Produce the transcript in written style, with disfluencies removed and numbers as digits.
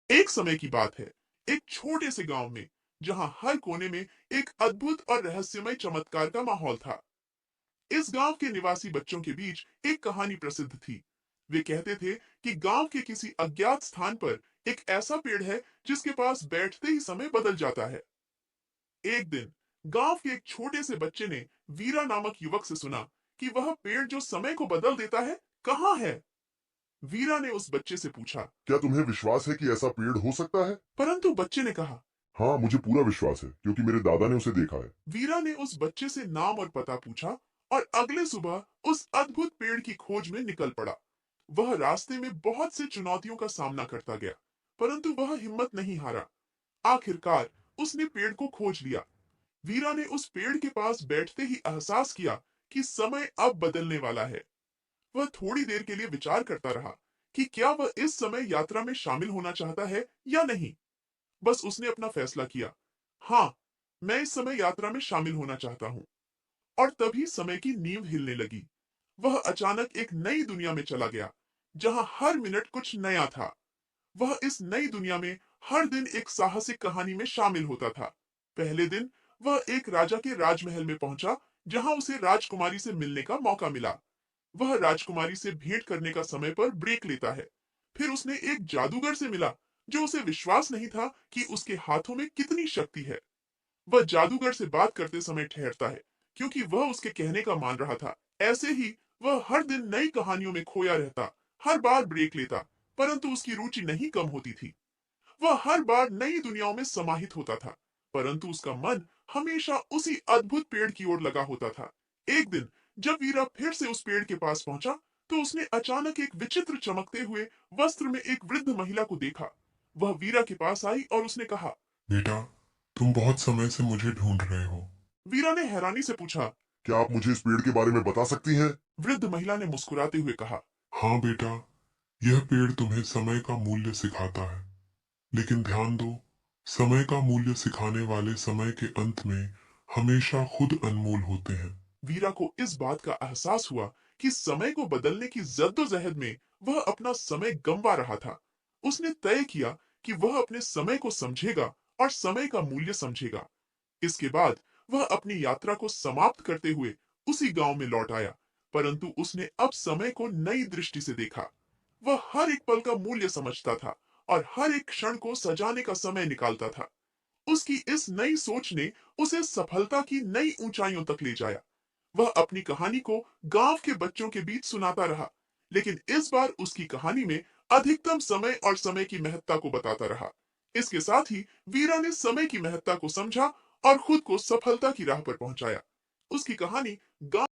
एक समय की बात है, एक छोटे से गांव में, जहां हर कोने में एक अद्भुत और रहस्यमय चमत्कार का माहौल था। इस गांव के निवासी बच्चों के बीच एक कहानी प्रसिद्ध थी। वे कहते थे कि गांव के किसी अज्ञात स्थान पर एक ऐसा पेड़ है जिसके पास बैठते ही समय बदल जाता है। एक दिन गांव के एक छोटे से बच्चे ने वीरा नामक युवक से सुना कि वह पेड़ जो समय को बदल देता है, कहाँ है। वीरा ने उस बच्चे से पूछा, क्या तुम्हें विश्वास है कि ऐसा पेड़ हो सकता है? परंतु बच्चे ने कहा। हाँ, मुझे पूरा विश्वास है क्योंकि मेरे दादा ने उसे देखा है। वीरा ने उस बच्चे से नाम और पता पूछा और अगले सुबह उस अद्भुत पेड़ की खोज में निकल पड़ा। वह रास्ते में बहुत से चुनौतियों का सामना करता गया, परंतु वह हिम्मत नहीं हारा। आखिरकार उसने पेड़ को खोज लिया। वीरा ने उस पेड़ के पास बैठते ही एहसास किया कि समय अब बदलने वाला है। वह थोड़ी देर के लिए विचार करता रहा कि क्या वह इस समय यात्रा में शामिल होना चाहता है या नहीं। बस उसने अपना फैसला किया। हाँ, मैं इस समय यात्रा में शामिल होना चाहता हूँ। और तभी समय की नींव हिलने लगी। वह अचानक एक नई दुनिया में चला गया, जहाँ हर मिनट कुछ नया था। वह इस नई दुनिया में हर दिन एक साहसिक कहानी में शामिल होता था। पहले दिन वह एक राजा के राजमहल में पहुंचा, जहां उसे राजकुमारी से मिलने का मौका मिला। वह राजकुमारी से भेंट करने का समय पर ब्रेक लेता है। फिर उसने एक जादूगर से मिला, जो उसे विश्वास नहीं था कि उसके हाथों में कितनी शक्ति है। वह जादूगर से बात करते समय ठहरता है, क्योंकि वह उसके कहने का मान रहा था। ऐसे ही वह हर दिन नई कहानियों में खोया रहता, हर बार ब्रेक लेता, परंतु उसकी रुचि नहीं कम होती थी। वह हर बार नई दुनियाओं में समाहित होता था, परंतु उसका मन हमेशा उसी अद्भुत पेड़ की ओर लगा होता था। एक दिन जब वीरा फिर से उस पेड़ के पास पहुंचा, तो उसने अचानक एक विचित्र चमकते हुए वस्त्र में एक वृद्ध महिला को देखा। वह वीरा के पास आई और उसने कहा। बेटा, तुम बहुत समय से मुझे ढूंढ रहे हो। वीरा ने हैरानी से पूछा। क्या आप मुझे इस पेड़ के बारे में बता सकती हैं? वृद्ध महिला ने मुस्कुराते हुए कहा। हाँ बेटा, यह पेड़ तुम्हें समय का मूल्य सिखाता है। लेकिन ध्यान दो, समय का मूल्य सिखाने वाले समय के अंत में हमेशा खुद अनमोल होते हैं। वीरा को इस बात का एहसास हुआ कि समय को बदलने की जद्दोजहद में वह अपना समय गंवा रहा था। उसने तय किया कि वह अपने समय को समझेगा और समय का मूल्य समझेगा। इसके बाद वह अपनी यात्रा को समाप्त करते हुए उसी गांव में लौट आया, परंतु उसने अब समय को नई दृष्टि से देखा। वह हर एक पल का मूल्य समझता था और हर एक क्षण को सजाने का समय निकालता था। उसकी इस नई सोच ने उसे सफलता की नई ऊंचाइयों तक ले जाया। वह अपनी कहानी को गांव के बच्चों के बीच सुनाता रहा, लेकिन इस बार उसकी कहानी में अधिकतम समय और समय की महत्ता को बताता रहा। इसके साथ ही वीरा ने समय की महत्ता को समझा और खुद को सफलता की राह पर पहुंचाया। उसकी कहानी गांव